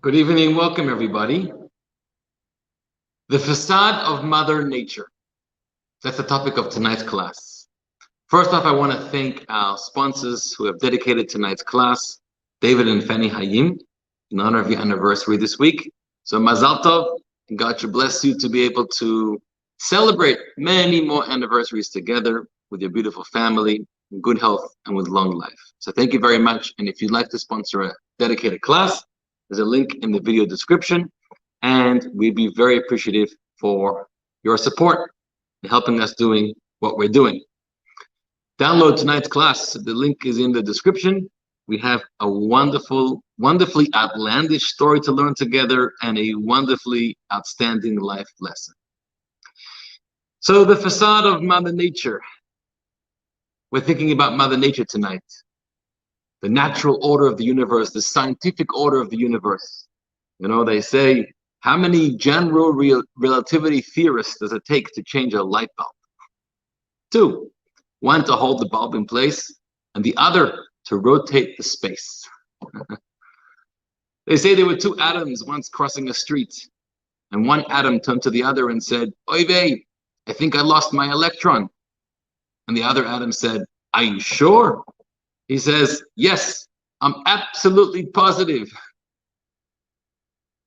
Good evening, welcome everybody. The facade of Mother Nature. That's the topic of tonight's class. First off, I want to thank our sponsors who have dedicated tonight's class, David and Fanny Hayim, in honor of your anniversary this week. So Mazal Tov, and God should bless you to be able to celebrate many more anniversaries together with your beautiful family, in good health, and with long life. So thank you very much. And if you'd like to sponsor a dedicated class, there's a link in the video description, and we'd be very appreciative for your support in helping us doing what we're doing. Download tonight's class. The link is in the description. We have a wonderfully outlandish story to learn together and a wonderfully outstanding life lesson. So the facade of Mother Nature. We're thinking about Mother Nature tonight. The natural order of the universe, the scientific order of the universe. You know, they say, how many general relativity theorists does it take to change a light bulb? 2. One to hold the bulb in place, and the other to rotate the space. They say there were 2 atoms once crossing a street, and one atom turned to the other and said, "Oy vey, I think I lost my electron." And the other atom said, "Are you sure?" He says, "Yes, I'm absolutely positive."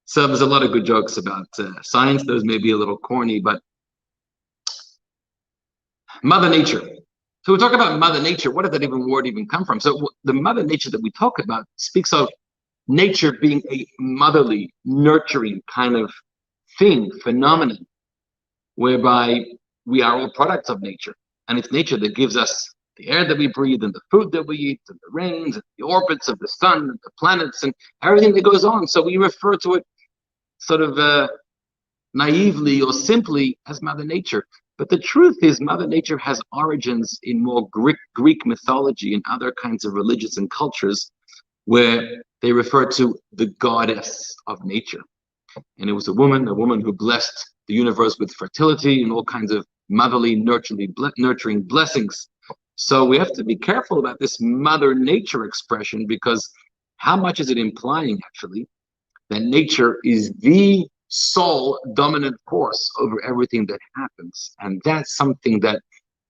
So there's a lot of good jokes about science. Those may be a little corny, but Mother Nature. So we talk about Mother Nature. What did that word even come from? So the Mother Nature that we talk about speaks of nature being a motherly, nurturing kind of thing, phenomenon, whereby we are all products of nature. And it's nature that gives us the air that we breathe and the food that we eat and the rains and the orbits of the sun and the planets and everything that goes on. So we refer to it sort of naively or simply as Mother Nature. But the truth is Mother Nature has origins in more Greek mythology and other kinds of religions and cultures where they refer to the goddess of nature. And it was a woman who blessed the universe with fertility and all kinds of motherly, nurturing blessings. So we have to be careful about this Mother Nature expression, because how much is it implying actually that nature is the sole dominant force over everything that happens? And that's something that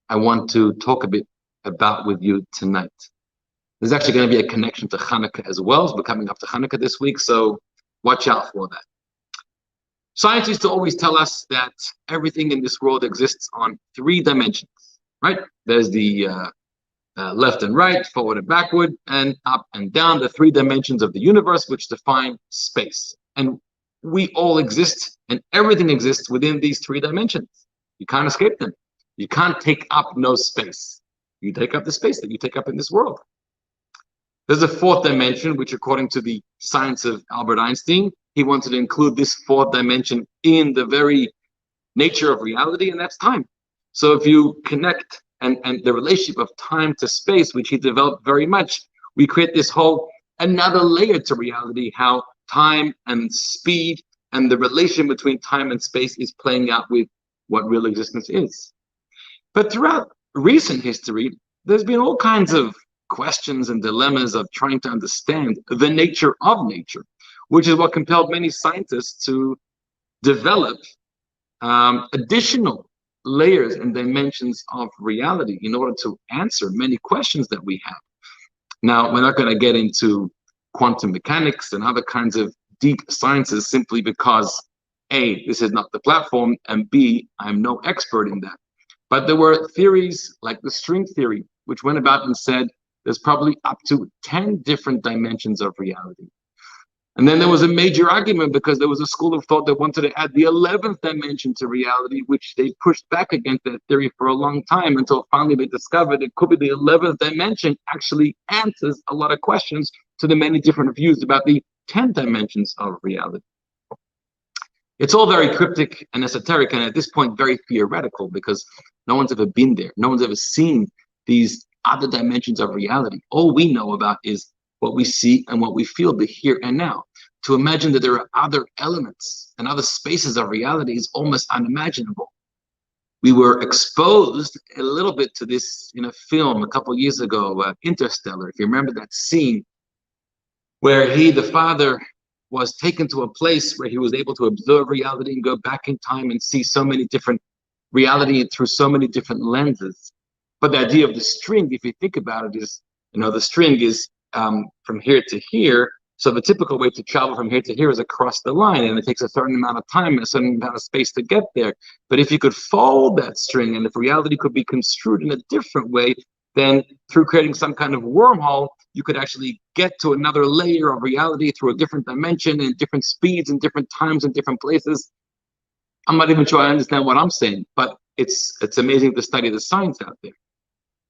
I want to talk a bit about with you tonight. There's actually going to be a connection to Hanukkah as well. We're coming up to Hanukkah this week, so watch out for that. Scientists always tell us that everything in this world exists on 3 dimensions. Right? There's the left and right, forward and backward, and up and down, the 3 dimensions of the universe, which define space. And we all exist, and everything exists within these 3 dimensions. You can't escape them. You can't take up no space. You take up the space that you take up in this world. There's a 4th dimension, which according to the science of Albert Einstein, he wanted to include this 4th dimension in the very nature of reality, and that's time. So if you connect and the relationship of time to space, which he developed very much, we create this whole another layer to reality, how time and speed and the relation between time and space is playing out with what real existence is. But throughout recent history, there's been all kinds of questions and dilemmas of trying to understand the nature of nature, which is what compelled many scientists to develop additional layers and dimensions of reality in order to answer many questions that we have. Now, we're not going to get into quantum mechanics and other kinds of deep sciences simply because A, this is not the platform, and B, I'm no expert in that. But there were theories like the string theory, which went about and said there's probably up to 10 different dimensions of reality. And then there was a major argument because there was a school of thought that wanted to add the 11th dimension to reality, which they pushed back against that theory for a long time until finally they discovered it could be the 11th dimension actually answers a lot of questions to the many different views about the 10 dimensions of reality. It's all very cryptic and esoteric, and at this point very theoretical, because no one's ever been there. No one's ever seen these other dimensions of reality. All we know about is what we see and what we feel, the here and now. To imagine that there are other elements and other spaces of reality is almost unimaginable. We were exposed a little bit to this in a film a couple years ago, Interstellar. If you remember that scene where the father was taken to a place where he was able to observe reality and go back in time and see so many different reality through so many different lenses. But the idea of the string, if you think about it, is, the string is from here to here. So the typical way to travel from here to here is across the line, and it takes a certain amount of time and a certain amount of space to get there. But if you could fold that string, and if reality could be construed in a different way, then through creating some kind of wormhole, you could actually get to another layer of reality through a different dimension and different speeds and different times and different places. I'm not even sure I understand what I'm saying, but it's amazing to study the science out there.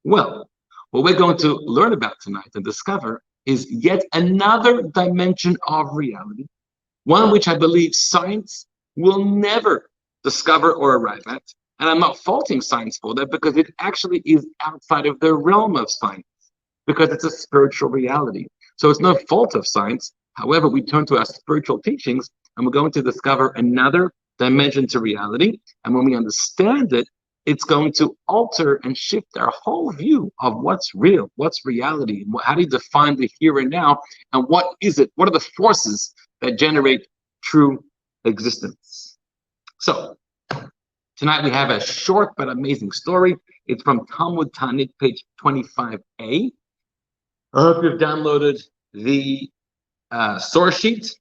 Well, what we're going to learn about tonight and discover is yet another dimension of reality, one which I believe science will never discover or arrive at. And I'm not faulting science for that, because it actually is outside of the realm of science, because it's a spiritual reality. So it's no fault of science. However, we turn to our spiritual teachings, and we're going to discover another dimension to reality. And when we understand it, it's going to alter and shift our whole view of what's real, what's reality, how do you define the here and now, and what is it? What are the forces that generate true existence? So tonight we have a short but amazing story. It's from Talmud Tanit, page 25a. I hope you've downloaded the source sheet.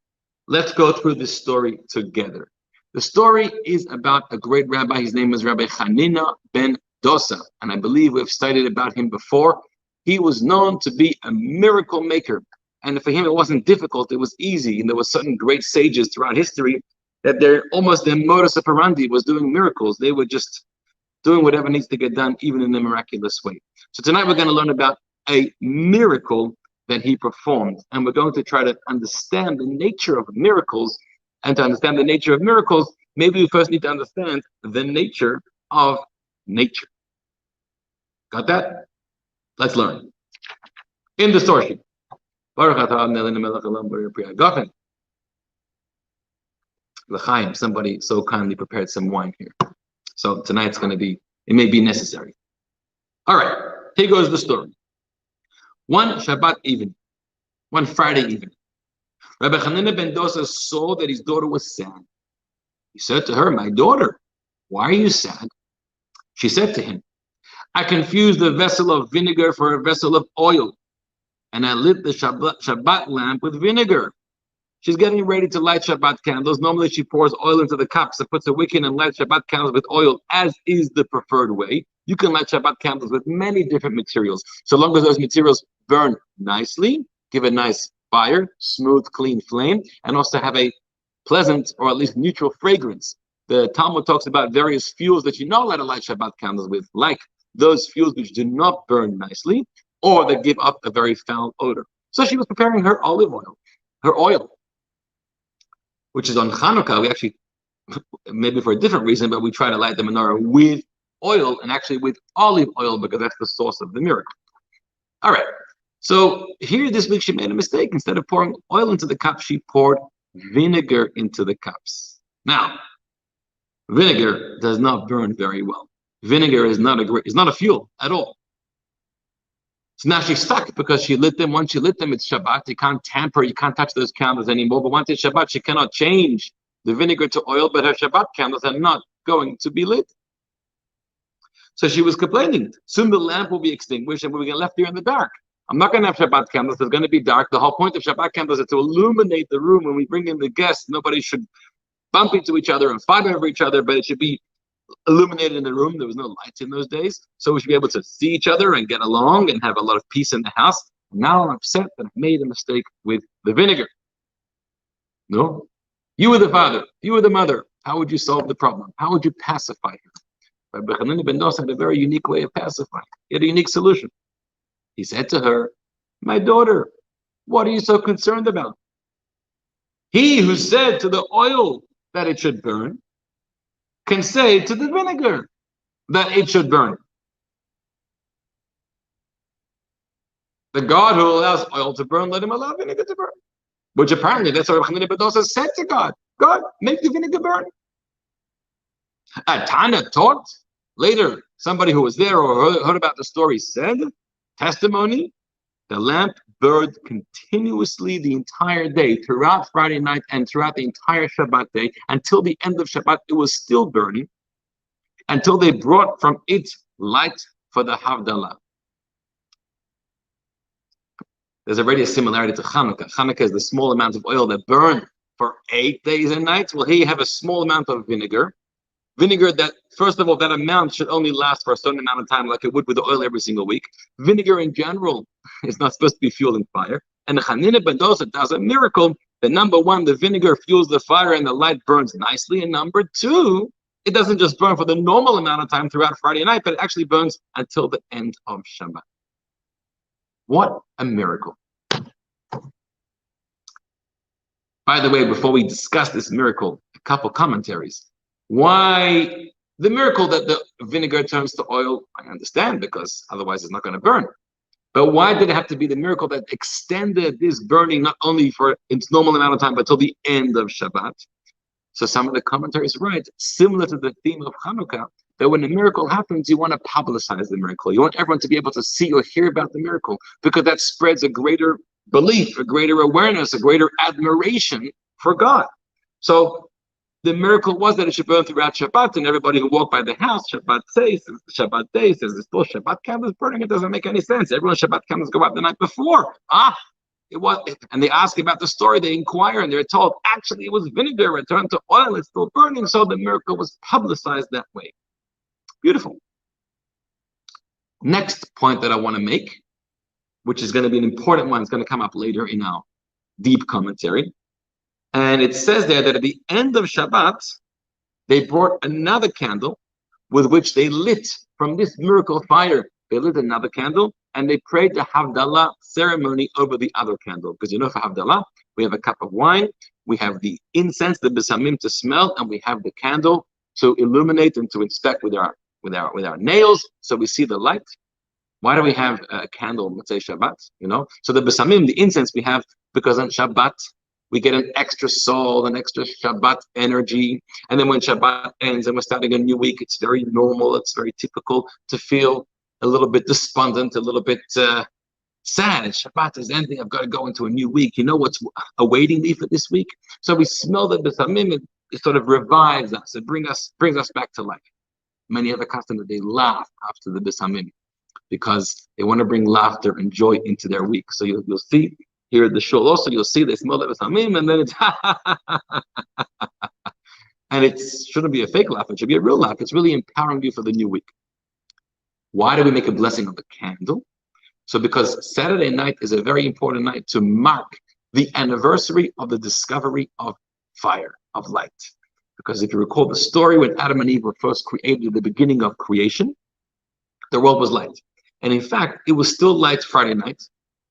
Let's go through this story together. The story is about a great rabbi. His name is Rabbi Hanina ben Dosa, and I believe we've studied about him before. He was known to be a miracle maker, and for him it wasn't difficult, it was easy. And there were certain great sages throughout history that their modus operandi was doing miracles. They were just doing whatever needs to get done, even in a miraculous way. So tonight we're going to learn about a miracle that he performed, and we're going to try to understand the nature of miracles. And to understand the nature of miracles, maybe we first need to understand the nature of nature. Got that? Let's learn. In the story sheet. L'chaim, somebody so kindly prepared some wine here. So tonight's going to be, it may be necessary. All right, here goes the story. One Shabbat evening, one Friday evening, Rabbi Hanina ben Dosa saw that his daughter was sad. He said to her, "My daughter, why are you sad?" She said to him, "I confused a vessel of vinegar for a vessel of oil, and I lit the Shabbat lamp with vinegar." She's getting ready to light Shabbat candles. Normally she pours oil into the cups and puts a wick in and lights Shabbat candles with oil, as is the preferred way. You can light Shabbat candles with many different materials, so long as those materials burn nicely, give a nice fire, smooth, clean flame, and also have a pleasant or at least neutral fragrance. The Talmud talks about various fuels that you're not allowed to light Shabbat candles with, like those fuels which do not burn nicely or that give up a very foul odor. So she was preparing her olive oil, her oil, which is on Hanukkah. We actually, maybe for a different reason, but we try to light the menorah with oil, and actually with olive oil, because that's the source of the miracle. All right. So here this week she made a mistake. Instead of pouring oil into the cup, she poured vinegar into the cups. Now, vinegar does not burn very well. Vinegar is not a fuel at all. So now she's stuck because she lit them. Once she lit them, it's Shabbat. You can't tamper, you can't touch those candles anymore. But once it's Shabbat, she cannot change the vinegar to oil, but her Shabbat candles are not going to be lit. So she was complaining. Soon the lamp will be extinguished and we'll be left here in the dark. I'm not going to have Shabbat candles. It's going to be dark. The whole point of Shabbat candles is to illuminate the room. When we bring in the guests, nobody should bump into each other and fight over each other, but it should be illuminated in the room. There was no lights in those days. So we should be able to see each other and get along and have a lot of peace in the house. Now I'm upset that I made a mistake with the vinegar. No? You were the father. You were the mother. How would you solve the problem? How would you pacify her? Rabbi Hanina ben Dosa had a very unique way of pacifying. He had a unique solution. He said to her, "My daughter, what are you so concerned about? He who said to the oil that it should burn can say to the vinegar that it should burn. The God who allows oil to burn, let him allow vinegar to burn." Which apparently that's what Rabbi Hanina ben Dosa said to God. God, make the vinegar burn. Tana taught. Later, somebody who was there or heard about the story said, testimony, the lamp burned continuously the entire day, throughout Friday night and throughout the entire Shabbat day, until the end of Shabbat. It was still burning, until they brought from it light for the Havdalah. There's already a similarity to Hanukkah. Hanukkah is the small amount of oil that burned for 8 days and nights. Well, here you have a small amount of vinegar. Vinegar that, first of all, that amount should only last for a certain amount of time, like it would with the oil every single week. Vinegar in general is not supposed to be fueling fire. And the Chanina ben Dosa does a miracle. That number one, the vinegar fuels the fire and the light burns nicely. And number two, it doesn't just burn for the normal amount of time throughout Friday night, but it actually burns until the end of Shabbat. What a miracle. By the way, before we discuss this miracle, a couple commentaries. Why the miracle that the vinegar turns to oil, I understand, because otherwise it's not going to burn. But why did it have to be the miracle that extended this burning not only for its normal amount of time, but till the end of Shabbat? So some of the commentaries write, similar to the theme of Hanukkah, that when a miracle happens, you want to publicize the miracle. You want everyone to be able to see or hear about the miracle, because that spreads a greater belief, a greater awareness, a greater admiration for God. So the miracle was that it should burn throughout Shabbat, and everybody who walked by the house, Shabbat says, Shabbat day says, there's still Shabbat candles burning. It doesn't make any sense. Everyone's Shabbat candles go out the night before. It was, and they ask about the story, they inquire, and they're told, actually, it was vinegar, it turned to oil, it's still burning, so the miracle was publicized that way. Beautiful. Next point that I want to make, which is going to be an important one, it's going to come up later in our deep commentary. And it says there that at the end of Shabbat, they brought another candle with which they lit from this miracle fire. They lit another candle and they prayed the Havdalah ceremony over the other candle. Because you know, for Havdalah, we have a cup of wine, we have the incense, the besamim to smell, and we have the candle to illuminate and to inspect with our nails, so we see the light. Why do we have a candle, let's say Shabbat? You know, so the besamim, the incense, we have because on Shabbat we get an extra soul, an extra Shabbat energy. And then when Shabbat ends and we're starting a new week, it's very normal, it's very typical to feel a little bit despondent, a little bit sad. Shabbat is ending, I've got to go into a new week. You know what's awaiting me for this week? So we smell the besamim, it sort of revives us, it brings us back to life. Many other customers, they laugh after the besamim because they want to bring laughter and joy into their week. So you'll see here at the shul also, you'll see they smell the besamim, and then it's and it shouldn't be a fake laugh, it should be a real laugh. It's really empowering you for the new week. Why do we make a blessing of the candle? So because Saturday night is a very important night to mark the anniversary of the discovery of fire, of light. Because if you recall the story, when Adam and Eve were first created at the beginning of creation, the world was light. And in fact, it was still light Friday night,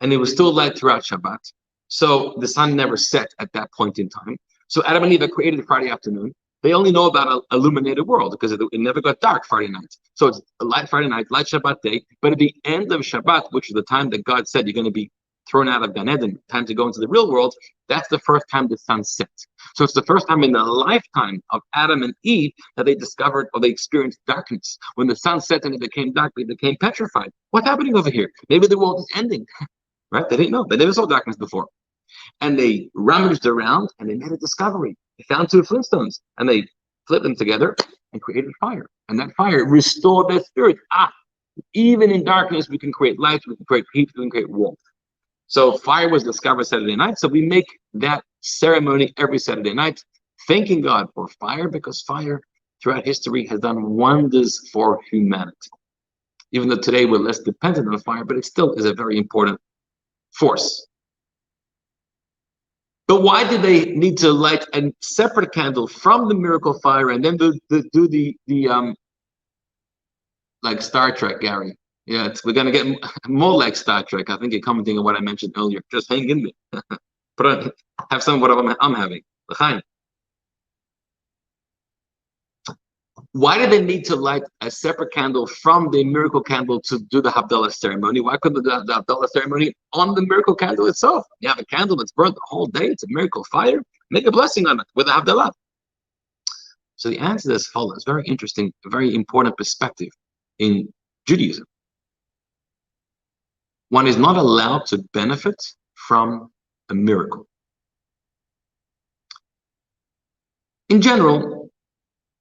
and it was still light throughout Shabbat. So the sun never set at that point in time. So Adam and Eve are created Friday afternoon. They only know about an illuminated world because it never got dark Friday night. So it's a light Friday night, light Shabbat day. But at the end of Shabbat, which is the time that God said you're going to be thrown out of Gan Eden, time to go into the real world, that's the first time the sun sets. So it's the first time in the lifetime of Adam and Eve that they discovered or they experienced darkness. When the sun set and it became dark, they became petrified. What's happening over here? Maybe the world is ending. Right? They didn't know. They never saw darkness before. And they rummaged around and they made a discovery. They found 2 Flintstones and they flipped them together and created fire. And that fire restored their spirit. Even in darkness, we can create light, we can create heat, we can create warmth. So fire was discovered Saturday night. So we make that ceremony every Saturday night, thanking God for fire, because fire throughout history has done wonders for humanity. Even though today we're less dependent on fire, but it still is a very important force. But why did they need to light a separate candle from the miracle fire and then do the like Star Trek, Gary? Yeah, we're gonna get more like Star Trek. I think you're commenting on what I mentioned earlier. Just hang in there. Have some of what I'm having. L'chaim. Why did they need to light a separate candle from the miracle candle to do the Havdalah ceremony? Why couldn't they do the Havdalah ceremony on the miracle candle itself? You have a candle that's burnt the whole day. It's a miracle fire. Make a blessing on it with the Havdalah. So the answer is as follows. Very interesting, very important perspective in Judaism. one is not allowed to benefit from a miracle. In general,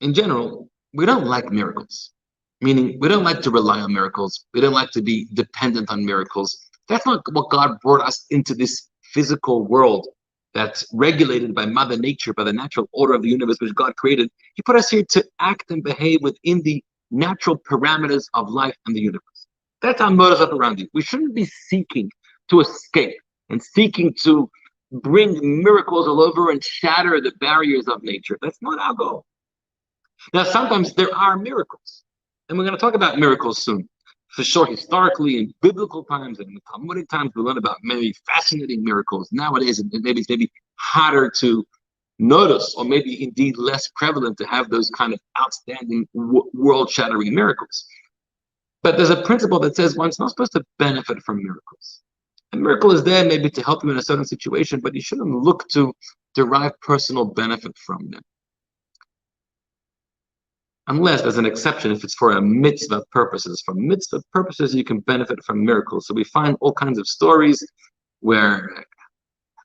we don't like miracles, meaning we don't like to rely on miracles. We don't like to be dependent on miracles. That's not what God brought us into this physical world that's regulated by Mother Nature, by the natural order of the universe which God created. He put us here to act and behave within the natural parameters of life and the universe. That's our modus operandi. We shouldn't be seeking to escape and seeking to bring miracles all over and shatter the barriers of nature. That's not our goal. Now, sometimes there are miracles, and we're going to talk about miracles soon. For sure, historically, in biblical times and in Talmudic times, we learn about many fascinating miracles. Nowadays, it's maybe harder to notice, or maybe indeed less prevalent to have those kind of outstanding world-shattering miracles. But there's a principle that says one's not supposed to benefit from miracles. A miracle is there maybe to help you in a certain situation, but you shouldn't look to derive personal benefit from them. Unless there's an exception, if it's for a mitzvah purposes. For mitzvah purposes, you can benefit from miracles. So we find all kinds of stories where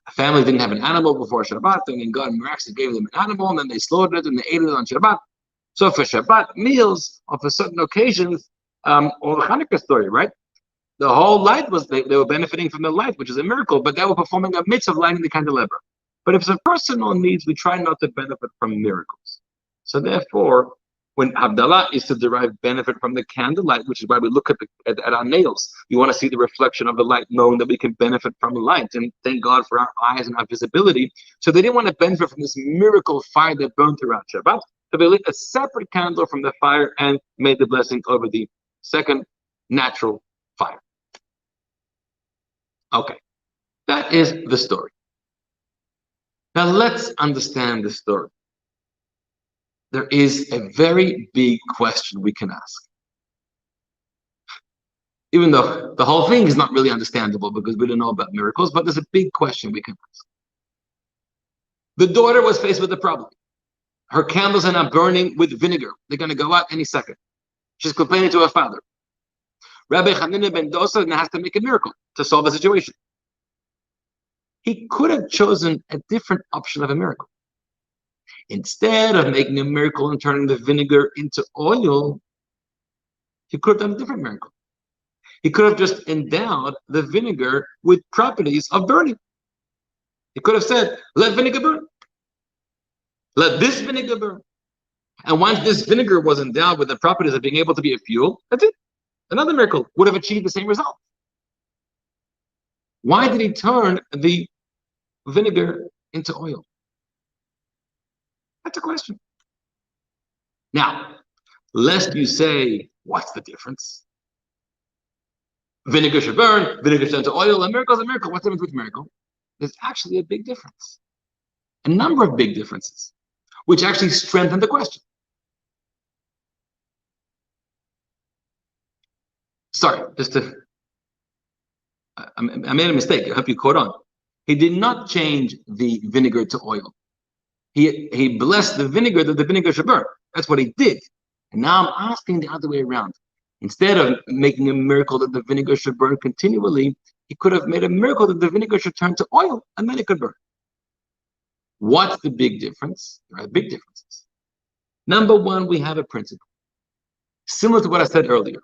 a family didn't have an animal before Shabbat, and then God miraculously gave them an animal, and then they slaughtered it and they ate it on Shabbat. So for Shabbat meals, or for certain occasions, or the Hanukkah story, right? The whole light was, they were benefiting from the light, which is a miracle, but they were performing a mitzvah of lighting the candelabra. But if it's a personal needs, we try not to benefit from miracles. So therefore, when Havdalah is to derive benefit from the candlelight, which is why we look at our nails. You want to see the reflection of the light, knowing that we can benefit from the light. And thank God for our eyes and our visibility. So they didn't want to benefit from this miracle fire that burned throughout Shabbat. So they lit a separate candle from the fire and made the blessing over the second natural fire. Okay, that is the story. Now let's understand the story. There is a very big question we can ask. Even though the whole thing is not really understandable because we don't know about miracles, but there's a big question we can ask. The daughter was faced with a problem. Her candles are now burning with vinegar. They're going to go out any second. She's complaining to her father. Rabbi Hanina ben Dosa now has to make a miracle to solve the situation. He could have chosen a different option of a miracle. Instead of making a miracle and turning the vinegar into oil, he could have done a different miracle. He could have just endowed the vinegar with properties of burning. He could have said, let vinegar burn. Let this vinegar burn. And once this vinegar was endowed with the properties of being able to be a fuel, that's it. Another miracle would have achieved the same result. Why did he turn the vinegar into oil? That's a question. Now, lest you say, what's the difference? Vinegar should burn, vinegar should turn to oil, a miracle is a miracle. What's the difference with miracle? There's actually a big difference. A number of big differences, which actually strengthen the question. Sorry, I made a mistake. I hope you caught on. He did not change the vinegar to oil. He blessed the vinegar that the vinegar should burn. That's what he did. And now I'm asking the other way around. Instead of making a miracle that the vinegar should burn continually, he could have made a miracle that the vinegar should turn to oil and then it could burn. What's the big difference? There are big differences. Number one, we have a principle. Similar to what I said earlier.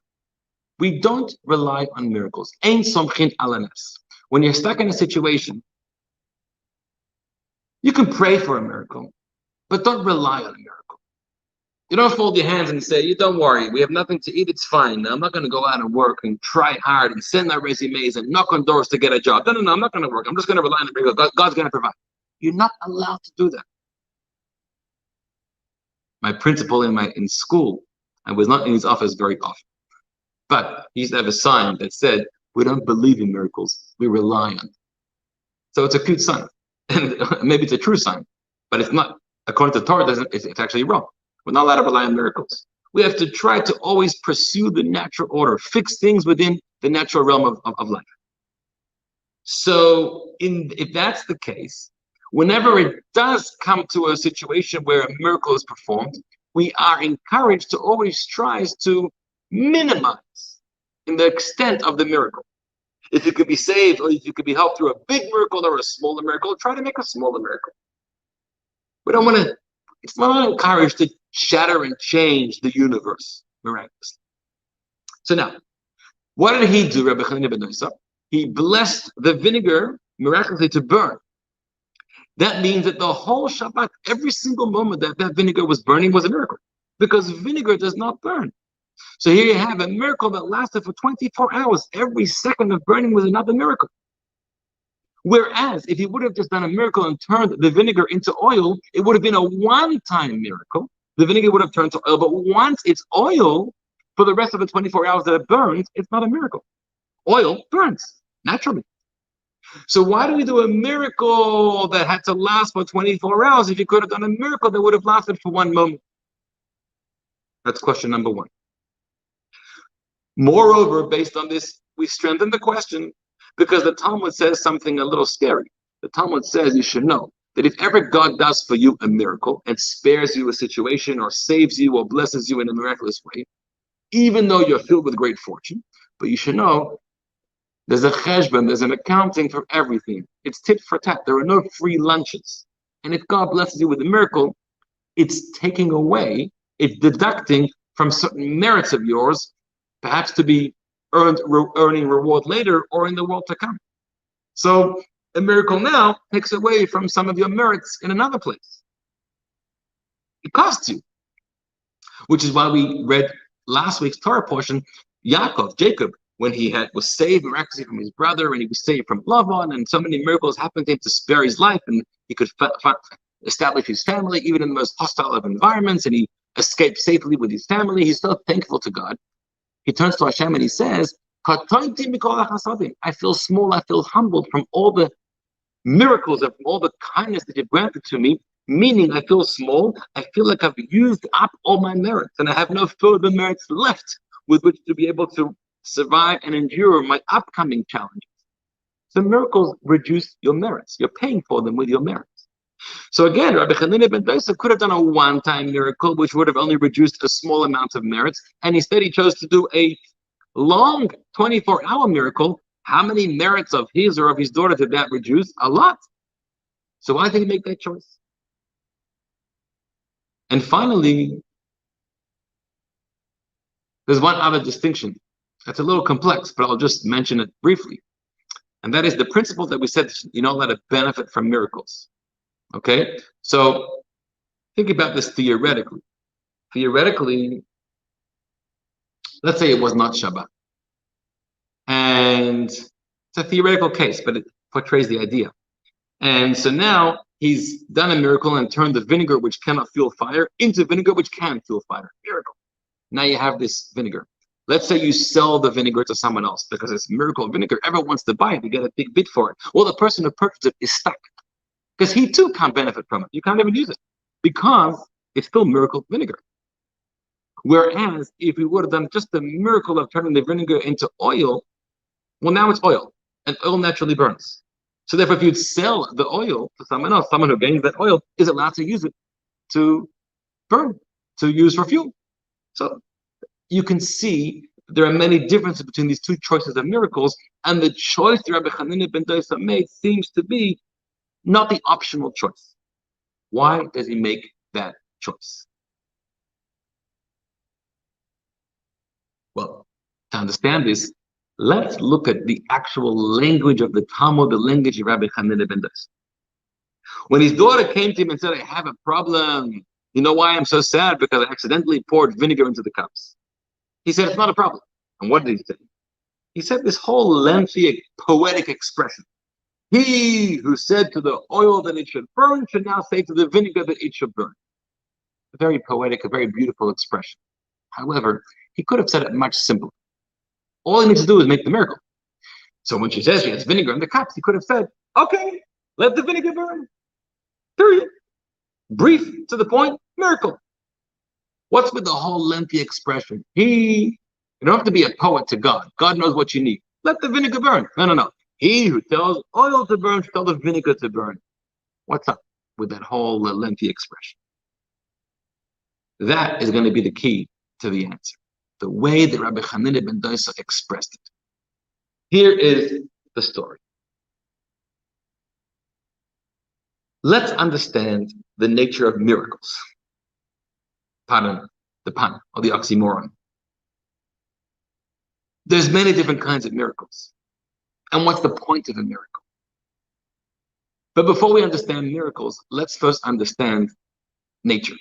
We don't rely on miracles. Ein somchin alanas. When you're stuck in a situation, you can pray for a miracle, but don't rely on a miracle. You don't fold your hands and say, you don't worry, we have nothing to eat, it's fine. I'm not going to go out and work and try hard and send out resumes and knock on doors to get a job. No, I'm not going to work. I'm just going to rely on a miracle. God's going to provide. You're not allowed to do that. My principal in school, I was not in his office very often, but he used to have a sign that said, we don't believe in miracles, we rely on them. So it's a cute sign. And maybe it's a true sign, but it's not. According to Torah, it's actually wrong. We're not allowed to rely on miracles. We have to try to always pursue the natural order, fix things within the natural realm of life. So if that's the case, whenever it does come to a situation where a miracle is performed, we are encouraged to always try to minimize in the extent of the miracle. If you could be saved, or if you could be helped through a big miracle or a smaller miracle, try to make a smaller miracle. We don't want to, it's not encouraged to shatter and change the universe miraculously. So now, what did he do, Rabbi Chanina ben Dosa? He blessed the vinegar miraculously to burn. That means that the whole Shabbat, every single moment that that vinegar was burning was a miracle, because vinegar does not burn. So here you have a miracle that lasted for 24 hours. Every second of burning was another miracle. Whereas if he would have just done a miracle and turned the vinegar into oil, it would have been a one-time miracle. The vinegar would have turned to oil, but once it's oil, for the rest of the 24 hours that it burns, it's not a miracle. Oil burns naturally. So why do we do a miracle that had to last for 24 hours if you could have done a miracle that would have lasted for one moment? That's question number one. Moreover, based on this, we strengthen the question, because the Talmud says something a little scary. The Talmud says you should know that if ever God does for you a miracle and spares you a situation or saves you or blesses you in a miraculous way, even though you're filled with great fortune, but you should know there's a cheshbon, there's an accounting for everything. It's tit for tat. There are no free lunches. And if God blesses you with a miracle, it's taking away, it's deducting from certain merits of yours, perhaps to be earning reward later or in the world to come. So a miracle now takes away from some of your merits in another place. It costs you, which is why we read last week's Torah portion. Jacob, when he was saved miraculously from his brother, and he was saved from Lavan, and so many miracles happened to him to spare his life, and he could establish his family even in the most hostile of environments, and he escaped safely with his family. He's so thankful to God. He turns to Hashem and he says, I feel small, I feel humbled from all the miracles and from all the kindness that you've granted to me, meaning I feel small, I feel like I've used up all my merits, and I have no further merits left with which to be able to survive and endure my upcoming challenges. So miracles reduce your merits. You're paying for them with your merits. So again, Rabbi Chanina ben Dosa could have done a one-time miracle, which would have only reduced a small amount of merits, and instead he chose to do a long 24-hour miracle. How many merits of his or of his daughter did that reduce? A lot. So why did he make that choice? And finally, there's one other distinction that's a little complex, but I'll just mention it briefly. And that is the principle that we said you're not allowed to benefit from miracles. Okay? So think about this theoretically. Theoretically, let's say it was not Shabbat. And it's a theoretical case, but it portrays the idea. And so now he's done a miracle and turned the vinegar which cannot fuel fire into vinegar which can fuel fire. Miracle. Now you have this vinegar. Let's say you sell the vinegar to someone else because it's miracle vinegar. Everyone wants to buy it. You get a big bid for it. Well, the person who purchased it is stuck because he too can't benefit from it. You can't even use it because it's still miracle vinegar. Whereas if we would have done just the miracle of turning the vinegar into oil, well, now it's oil, and oil naturally burns. So therefore, if you'd sell the oil to someone else, someone who gains that oil is allowed to use it to burn, to use for fuel. So you can see there are many differences between these two choices of miracles, and the choice that Rabbi Chanina ben Dosa made seems to be not the optional choice. Why does he make that choice? Well, to understand this, let's look at the actual language of the Talmud, the language of Rabbi Chanina ben Dosa. When his daughter came to him and said, I have a problem, you know why I'm so sad? Because I accidentally poured vinegar into the cups. He said, it's not a problem. And what did he say? He said this whole lengthy, poetic expression. He who said to the oil that it should burn should now say to the vinegar that it should burn. A very poetic, a very beautiful expression. However, he could have said it much simpler. All he needs to do is make the miracle. So when she says she has vinegar in the cups, he could have said, okay, let the vinegar burn. Period. Brief, to the point, miracle. What's with the whole lengthy expression? You don't have to be a poet to God. God knows what you need. Let the vinegar burn. No. He who tells oil to burn should tell the vinegar to burn. What's up with that whole lengthy expression? That is going to be the key to the answer. The way that Rabbi Chanina ben Dosa expressed it. Here is the story. Let's understand the nature of miracles. Pardon the pun or the oxymoron. There's many different kinds of miracles. And what's the point of a miracle? But before we understand miracles, let's first understand nature.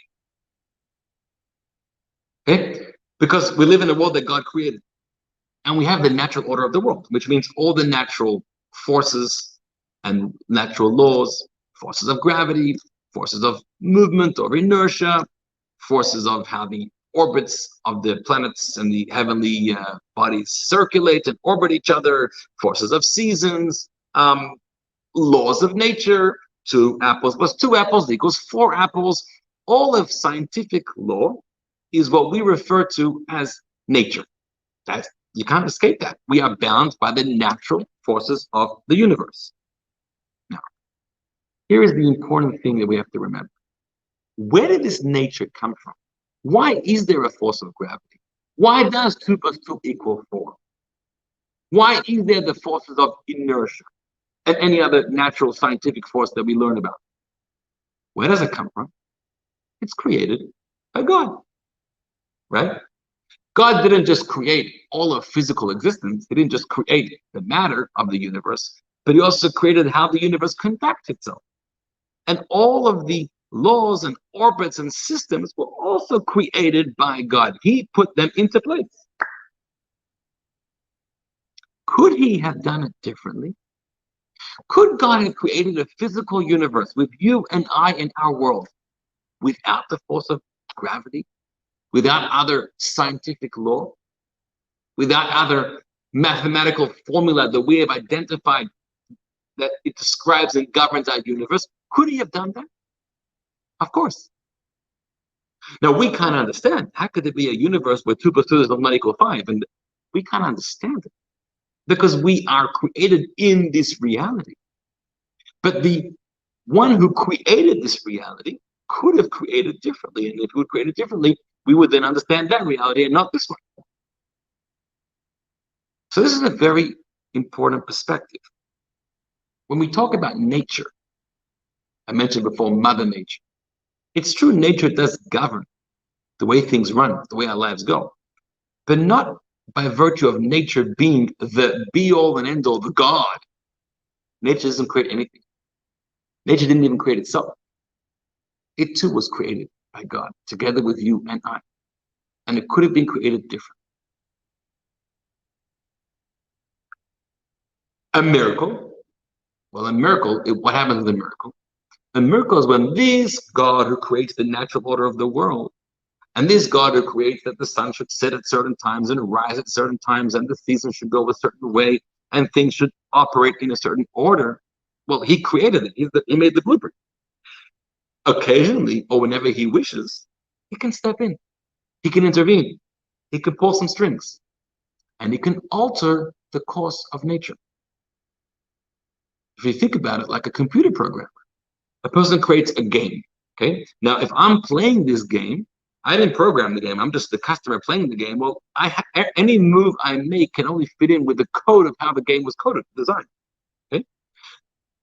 Okay? Because we live in a world that God created. And we have the natural order of the world, which means all the natural forces and natural laws, forces of gravity, forces of movement or inertia, forces of how the orbits of the planets and the heavenly bodies circulate and orbit each other, forces of seasons, laws of nature, 2 apples plus 2 apples equals 4 apples. All of scientific law is what we refer to as nature. You can't escape that. We are bound by the natural forces of the universe. Now, here is the important thing that we have to remember. Where did this nature come from? Why is there a force of gravity? Why does 2 plus 2 equal 4? Why is there the forces of inertia and any other natural scientific force that we learn about? Where does it come from? It's created by God, right? God didn't just create all of physical existence. He didn't just create the matter of the universe, but he also created how the universe conducts itself. And all of the laws and orbits and systems were also created by God. He put them into place. Could he have done it differently? Could God have created a physical universe with you and I in our world without the force of gravity, without other scientific law, without other mathematical formula that we have identified that it describes and governs our universe? Could he have done that? Of course. Now, we can't understand. How could there be a universe where 2 plus 2 does not equal 5? And we can't understand it because we are created in this reality. But the one who created this reality could have created differently. And if he would create it differently, we would then understand that reality and not this one. So this is a very important perspective. When we talk about nature, I mentioned before Mother Nature. It's true, nature does govern the way things run, the way our lives go, but not by virtue of nature being the be-all and end-all, the God. Nature doesn't create anything. Nature didn't even create itself. It too was created by God, together with you and I. And it could have been created different. A miracle. Well, a miracle, what happens with a miracle? A miracle is when this God who creates the natural order of the world, and this God who creates that the sun should set at certain times and rise at certain times, and the season should go a certain way, and things should operate in a certain order. Well, he created it. He made the blueprint. Occasionally, or whenever he wishes, he can step in. He can intervene. He can pull some strings. And he can alter the course of nature. If you think about it like a computer programmer, a person creates a game. Okay. Now, if I'm playing this game, I didn't program the game. I'm just the customer playing the game. Well, any move I make can only fit in with the code of how the game was coded, designed. Okay.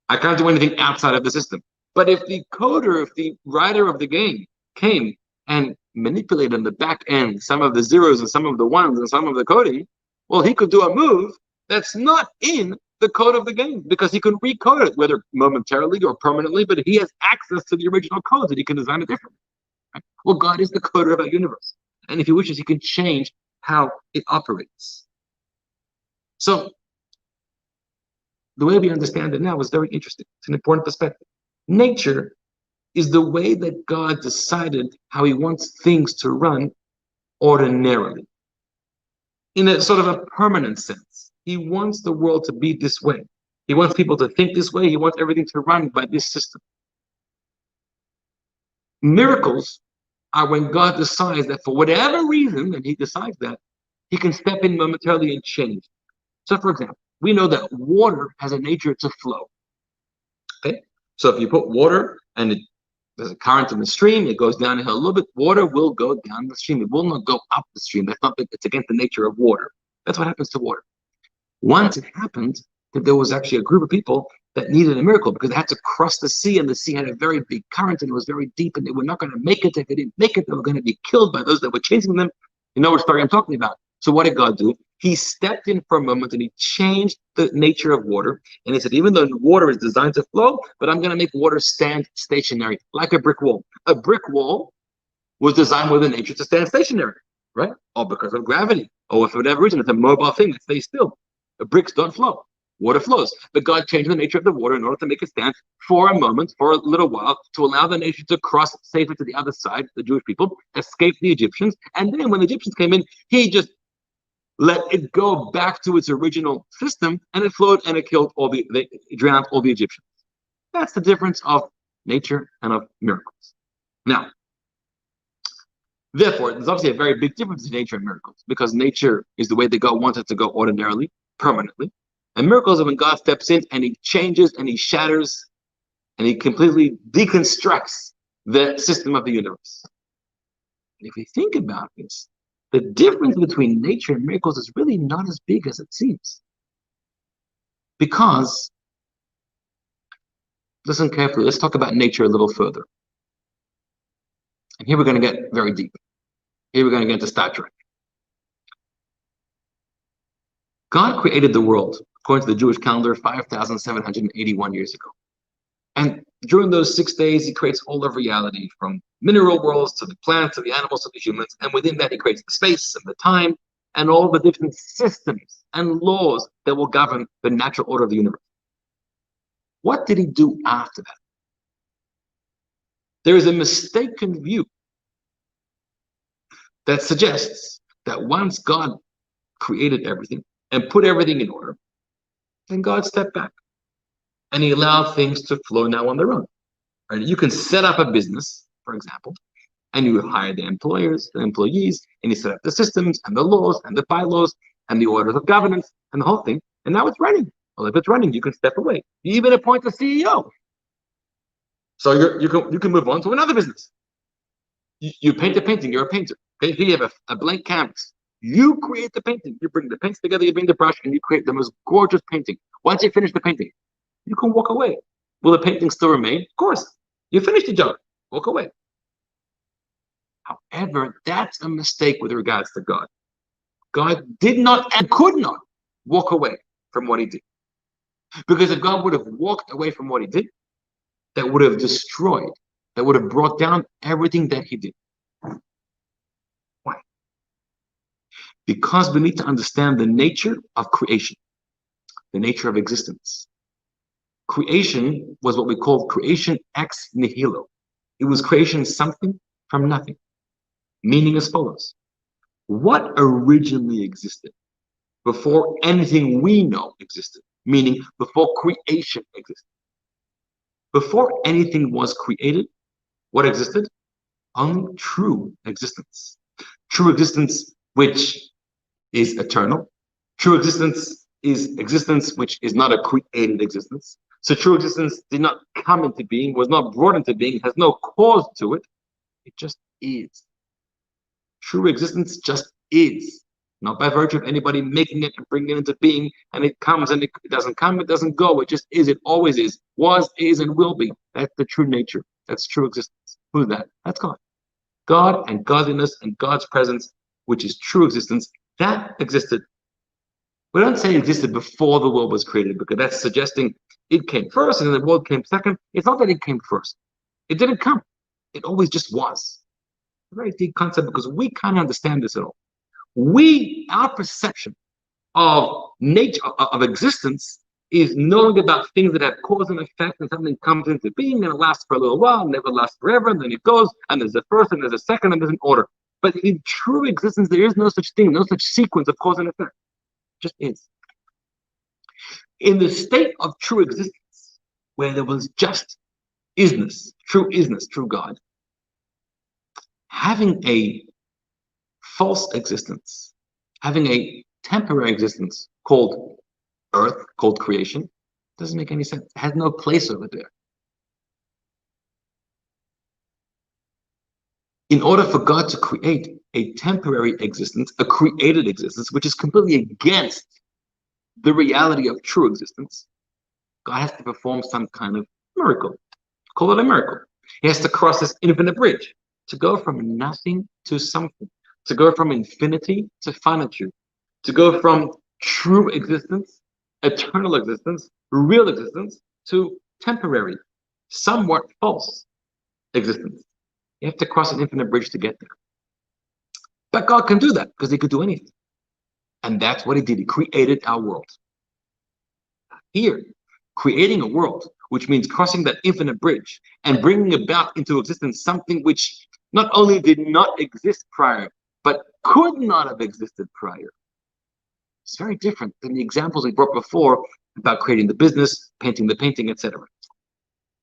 I can't do anything outside of the system. But if the coder, if the writer of the game came and manipulated on the back end some of the zeros and some of the ones and some of the coding, well, he could do a move that's not in the code of the game because he can recode it, whether momentarily or permanently, but he has access to the original code that he can design it differently. Right? Well, God is the coder of our universe. And if he wishes, he can change how it operates. So the way we understand it now is very interesting. It's an important perspective. Nature is the way that God decided how he wants things to run ordinarily, in a sort of a permanent sense. He wants the world to be this way. He wants people to think this way. He wants everything to run by this system. Miracles are when God decides that for whatever reason, and he decides that, he can step in momentarily and change. So, for example, we know that water has a nature to flow. Okay? So if you put water and there's a current in the stream, it goes downhill a little bit, water will go down the stream. It will not go up the stream. It's against the nature of water. That's what happens to water. Once it happened that there was actually a group of people that needed a miracle because they had to cross the sea, and the sea had a very big current and it was very deep, and they were not going to make it. If they didn't make it, they were going to be killed by those that were chasing them. You know what story I'm talking about. So what did God do? He stepped in for a moment and he changed the nature of water. And he said, even though water is designed to flow, but I'm going to make water stand stationary, like a brick wall. A brick wall was designed with the nature to stand stationary, right? Or because of gravity, or for whatever reason, it's a mobile thing that stays still. The bricks don't flow. Water flows. But God changed the nature of the water in order to make it stand for a moment, for a little while, to allow the nation to cross safely to the other side, the Jewish people, escape the Egyptians. And then when the Egyptians came in, he just let it go back to its original system, and it flowed and it killed it drowned all the Egyptians. That's the difference of nature and of miracles. Now, therefore, there's obviously a very big difference in nature and miracles, because nature is the way that God wants it to go ordinarily, permanently. And miracles are when God steps in and he changes and he shatters and he completely deconstructs the system of the universe. And if you think about this, the difference between nature and miracles is really not as big as it seems. Because, listen carefully, let's talk about nature a little further. And here we're going to get very deep. Here we're going to get into Star Trek. God created the world, according to the Jewish calendar, 5,781 years ago. And during those 6 days, he creates all of reality, from mineral worlds to the plants, to the animals, to the humans. And within that, he creates the space and the time and all the different systems and laws that will govern the natural order of the universe. What did he do after that? There is a mistaken view that suggests that once God created everything and put everything in order, then God stepped back and he allowed things to flow now on their own. Right? You can set up a business, for example, and you hire the employers, the employees, and you set up the systems and the laws and the bylaws and the orders of governance and the whole thing, and now it's running. Well, if it's running, you can step away. You even appoint a CEO. So you can move on to another business. You paint a painting, you're a painter. Okay, here you have a blank canvas. You create the painting. You bring the paints together, you bring the brush, and you create the most gorgeous painting. Once you finish the painting, you can walk away. Will the painting still remain? Of course. You finished the job. Walk away. However, that's a mistake with regards to God. God did not and could not walk away from what he did. Because if God would have walked away from what he did, that would have destroyed, that would have brought down everything that he did. Why? Because we need to understand the nature of creation, the nature of existence. Creation was what we call creation ex nihilo. It was creation something from nothing. Meaning as follows. What originally existed before anything we know existed? Meaning before creation existed. Before anything was created, what existed? Only true existence. True existence which is eternal. True existence is existence which is not a created existence. So true existence did not come into being, was not brought into being, has no cause to it. It just is. True existence just is. Not by virtue of anybody making it and bringing it into being, and it comes and it doesn't come, it doesn't go. It just is. It always is. Was, is, and will be. That's the true nature. That's true existence. Who's that? That's God. God and godliness and God's presence, which is true existence, that existed. We don't say it existed before the world was created, because that's suggesting it came first and then the world came second. It's not that it came first. It didn't come. It always just was. A very deep concept, because we can't understand this at all. Our perception of nature, of existence, is knowing about things that have cause and effect, and something comes into being and it lasts for a little while, never lasts forever, and then it goes, and there's a first and there's a second and there's an order. But in true existence, there is no such thing, no such sequence of cause and effect. It just is. In the state of true existence, where there was just isness, true God, having a false existence, having a temporary existence called earth, called creation, doesn't make any sense. It has no place over there. In order for God to create a temporary existence, a created existence, which is completely against the reality of true existence, God has to perform some kind of miracle. Call it a miracle. He has to cross this infinite bridge to go from nothing to something, to go from infinity to finitude, to go from true existence, eternal existence, real existence, to temporary, somewhat false existence. You have to cross an infinite bridge to get there. But God can do that because he could do anything. And that's what he did. He created our world. Here, creating a world, which means crossing that infinite bridge and bringing about into existence something which not only did not exist prior, but could not have existed prior. It's very different than the examples we brought before about creating the business, painting the painting, etc.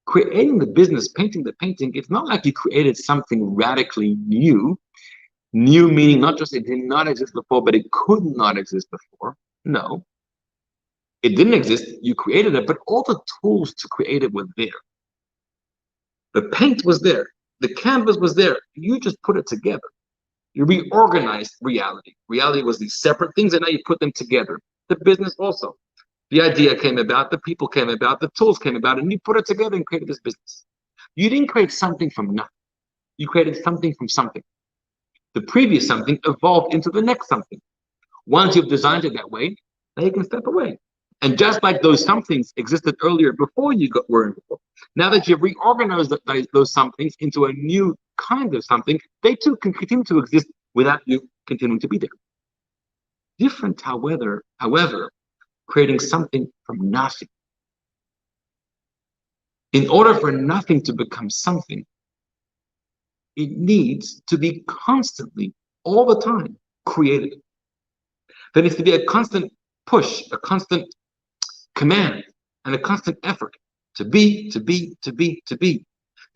Creating the business, painting the painting, it's not like you created something radically new. New meaning not just it did not exist before, but it could not exist before. No. It didn't exist, you created it, but all the tools to create it were there. The paint was there, the canvas was there, you just put it together. You reorganized reality. Reality was these separate things, and now you put them together. The business also. The idea came about, the people came about, the tools came about, and you put it together and created this business. You didn't create something from nothing. You created something from something. The previous something evolved into the next something. Once you've designed it that way, now you can step away. And just like those somethings existed earlier before you were involved, now that you've reorganized those somethings into a new kind of something, they too can continue to exist without you continuing to be there. Different, however, creating something from nothing. In order for nothing to become something, it needs to be constantly, all the time, created. There needs to be a constant push, a constant command, and a constant effort to be.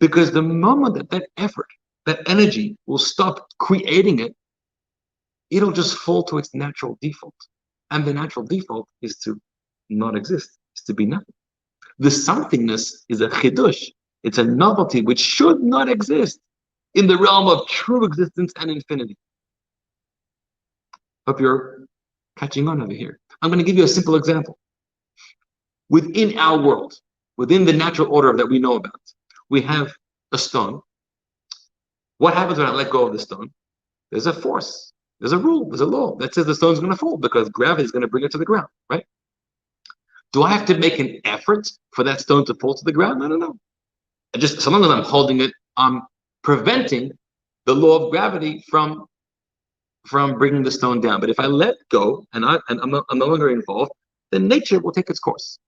Because the moment that that effort, that energy will stop creating it, it'll just fall to its natural default. And the natural default is to not exist, is to be nothing. The somethingness is a chidush. It's a novelty which should not exist in the realm of true existence and infinity. Hope you're catching on over here. I'm going to give you a simple example. Within our world, within the natural order that we know about, we have a stone. What happens when I let go of the stone? There's a force, there's a rule, there's a law that says the stone's going to fall because gravity is going to bring it to the ground, right? Do I have to make an effort for that stone to fall to the ground? No. Just so long as I'm holding it, I'm preventing the law of gravity from bringing the stone down. But if I let go and I'm no longer involved, then nature will take its course.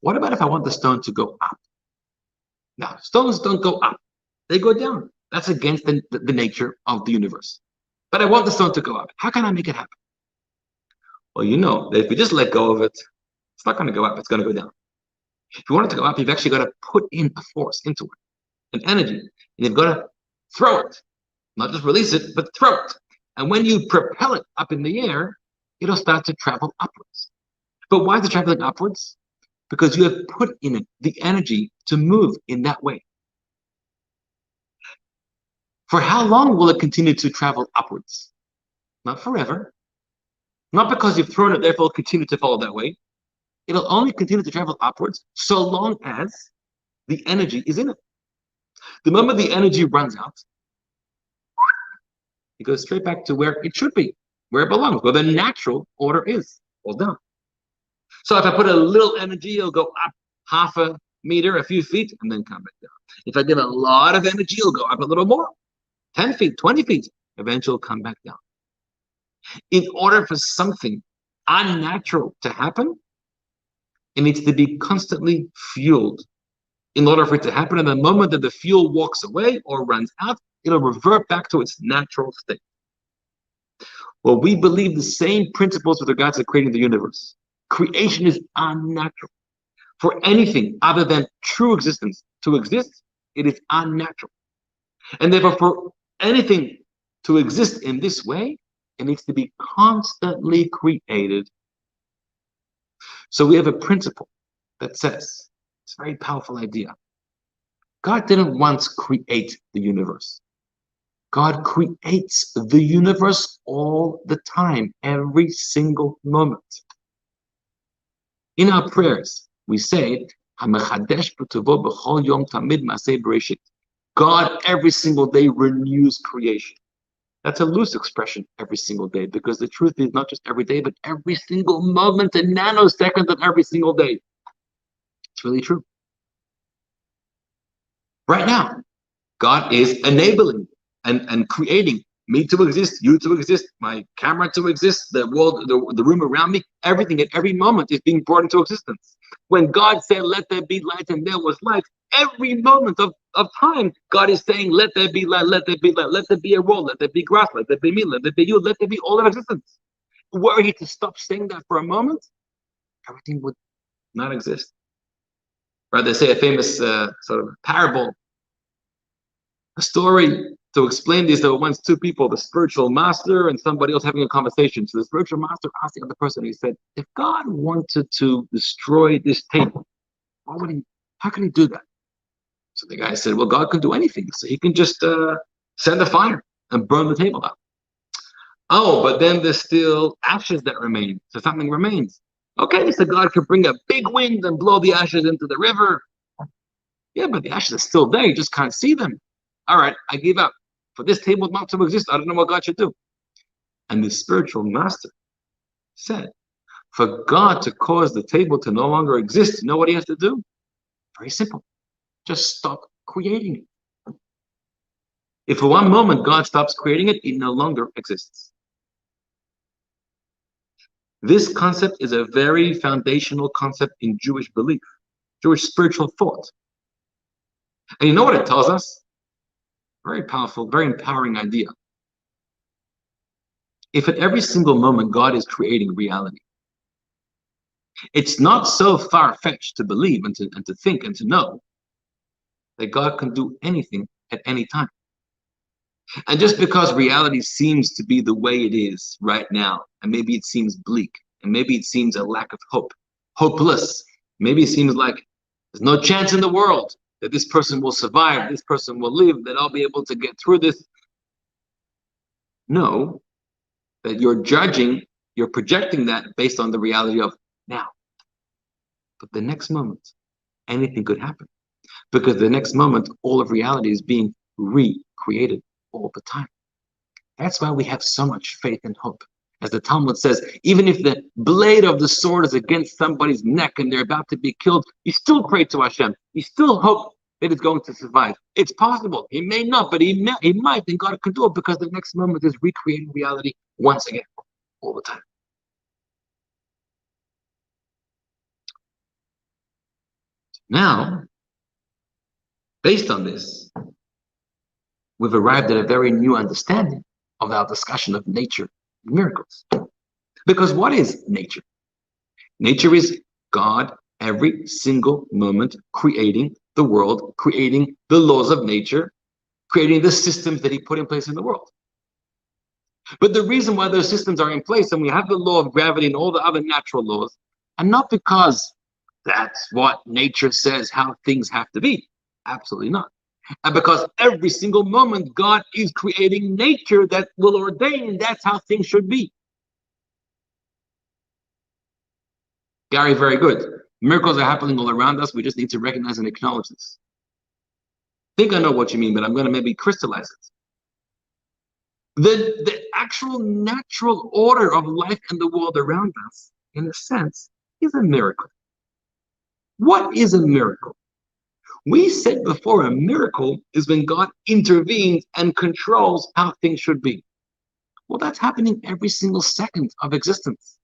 What about if I want the stone to go up? Now, stones don't go up. They go down. That's against the nature of the universe. But I want the stone to go up. How can I make it happen? Well, you know that if you just let go of it, it's not going to go up. It's going to go down. If you want it to go up, you've actually got to put in a force into it, an energy. And you've got to throw it. Not just release it, but throw it. And when you propel it up in the air, it'll start to travel upwards. But why is it traveling upwards? Because you have put in it the energy to move in that way. For how long will it continue to travel upwards? Not forever. Not because you've thrown it, therefore continue to follow that way. It'll only continue to travel upwards so long as the energy is in it. The moment the energy runs out, it goes straight back to where it should be, where it belongs, where the natural order is, falls down. So if I put a little energy, it'll go up half a meter, a few feet, and then come back down. If I give a lot of energy, it'll go up a little more, 10 feet, 20 feet, eventually it'll come back down. In order for something unnatural to happen, it needs to be constantly fueled. In order for it to happen, and the moment that the fuel walks away or runs out, it'll revert back to its natural state. Well, we believe the same principles with regards to creating the universe. Creation is unnatural. For anything other than true existence to exist, it is unnatural. And therefore, for anything to exist in this way, it needs to be constantly created. So we have a principle that says, it's a very powerful idea. God didn't once create the universe. God creates the universe all the time, every single moment. In our prayers, we say, God every single day renews creation. That's a loose expression, every single day, because the truth is not just every day, but every single moment and nanosecond of every single day. It's really true. Right now, God is enabling and creating me to exist, you to exist, my camera to exist, the world, the room around me, everything at every moment is being brought into existence. When God said, let there be light, and there was light, every moment of time, God is saying, let there be light, let there be light, let there be a world, let there be grass, let there be me, let there be you, let there be all of existence. Were he to stop saying that for a moment, everything would not exist. Or they say a famous sort of parable, a story to explain this. There were once two people, the spiritual master and somebody else having a conversation. So the spiritual master asked the other person, he said, if God wanted to destroy this table, how can he do that? So the guy said, well, God can do anything. So he can just send a fire and burn the table up. Oh, but then there's still ashes that remain. So something remains. Okay, so God could bring a big wind and blow the ashes into the river. Yeah, but the ashes are still there. You just can't see them. All right, I give up. For this table not to exist, I don't know what God should do. And the spiritual master said, for God to cause the table to no longer exist, you know what he has to do? Very simple. Just stop creating it. If for one moment God stops creating it, it no longer exists. This concept is a very foundational concept in Jewish belief, Jewish spiritual thought. And you know what it tells us? Very powerful, very empowering idea. If at every single moment God is creating reality, it's not so far-fetched to believe and to think and to know that God can do anything at any time. And just because reality seems to be the way it is right now, and maybe it seems bleak, and maybe it seems a lack of hope, hopeless, maybe it seems like there's no chance in the world that this person will survive, this person will live, that I'll be able to get through this. Know that you're judging, you're projecting that based on the reality of now. But the next moment, anything could happen. Because the next moment, all of reality is being recreated all the time. That's why we have so much faith and hope. As the Talmud says, even if the blade of the sword is against somebody's neck and they're about to be killed, you still pray to Hashem. You still hope that it's going to survive. It's possible. He may not, but he might, and God can do it because the next moment is recreating reality once again, all the time. Now, based on this, we've arrived at a very new understanding of our discussion of nature and miracles. Because what is nature? Nature is God every single moment creating the world, creating the laws of nature, creating the systems that he put in place in the world. But the reason why those systems are in place, and we have the law of gravity and all the other natural laws, and not because that's what nature says how things have to be. Absolutely not. And because every single moment God is creating nature that will ordain that's how things should be. Gary, very good. Miracles are happening all around us. We just need to recognize and acknowledge this. I think I know what you mean, but I'm going to maybe crystallize it. The actual natural order of life and the world around us, in a sense, is a miracle. What is a miracle? We said before, a miracle is when God intervenes and controls how things should be. Well, that's happening every single second of existence.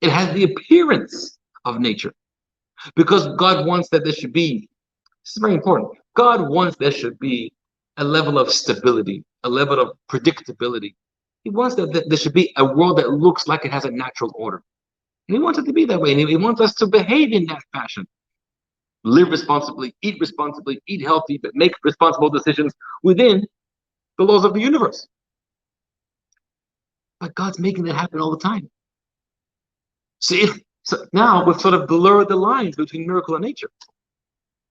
It has the appearance of nature because God wants that there should be, this is very important, God wants there should be a level of stability, a level of predictability. He wants that there should be a world that looks like it has a natural order. And he wants it to be that way, and he wants us to behave in that fashion. Live responsibly, eat healthy, but make responsible decisions within the laws of the universe. But God's making that happen all the time. So now we've sort of blurred the lines between miracle and nature.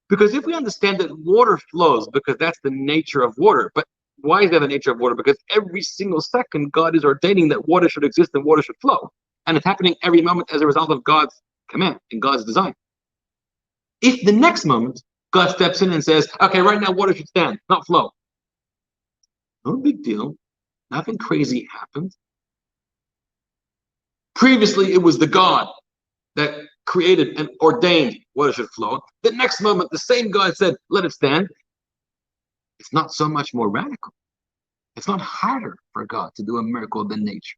Because if we understand that water flows because that's the nature of water, but Why is that the nature of water? Because every single second, God is ordaining that water should exist and water should flow. And it's happening every moment as a result of God's command and God's design. If the next moment, God steps in and says, okay, right now water should stand, not flow. No big deal. Nothing crazy happened. Previously, it was the God that created and ordained water should flow. The next moment, the same God said, let it stand. It's not so much more radical. It's not harder for God to do a miracle than nature.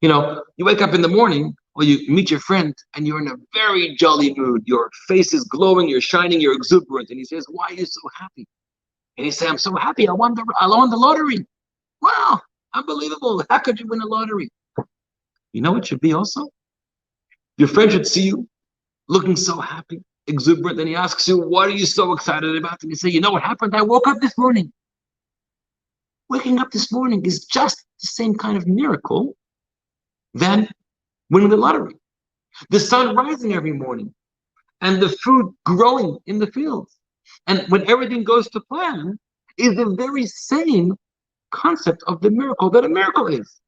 You know, you wake up in the morning or you meet your friend and you're in a very jolly mood. Your face is glowing, you're shining, you're exuberant. And he says, why are you so happy? And he says, I'm so happy. I won the lottery. Wow, unbelievable. How could you win a lottery? You know what should be also? Your friend should see you looking so happy, exuberant. And he asks you, what are you so excited about? And you say, you know what happened? I woke up this morning. Waking up this morning is just the same kind of miracle than winning the lottery. The sun rising every morning and the food growing in the fields. And when everything goes to plan, is the very same concept of the miracle that a miracle is.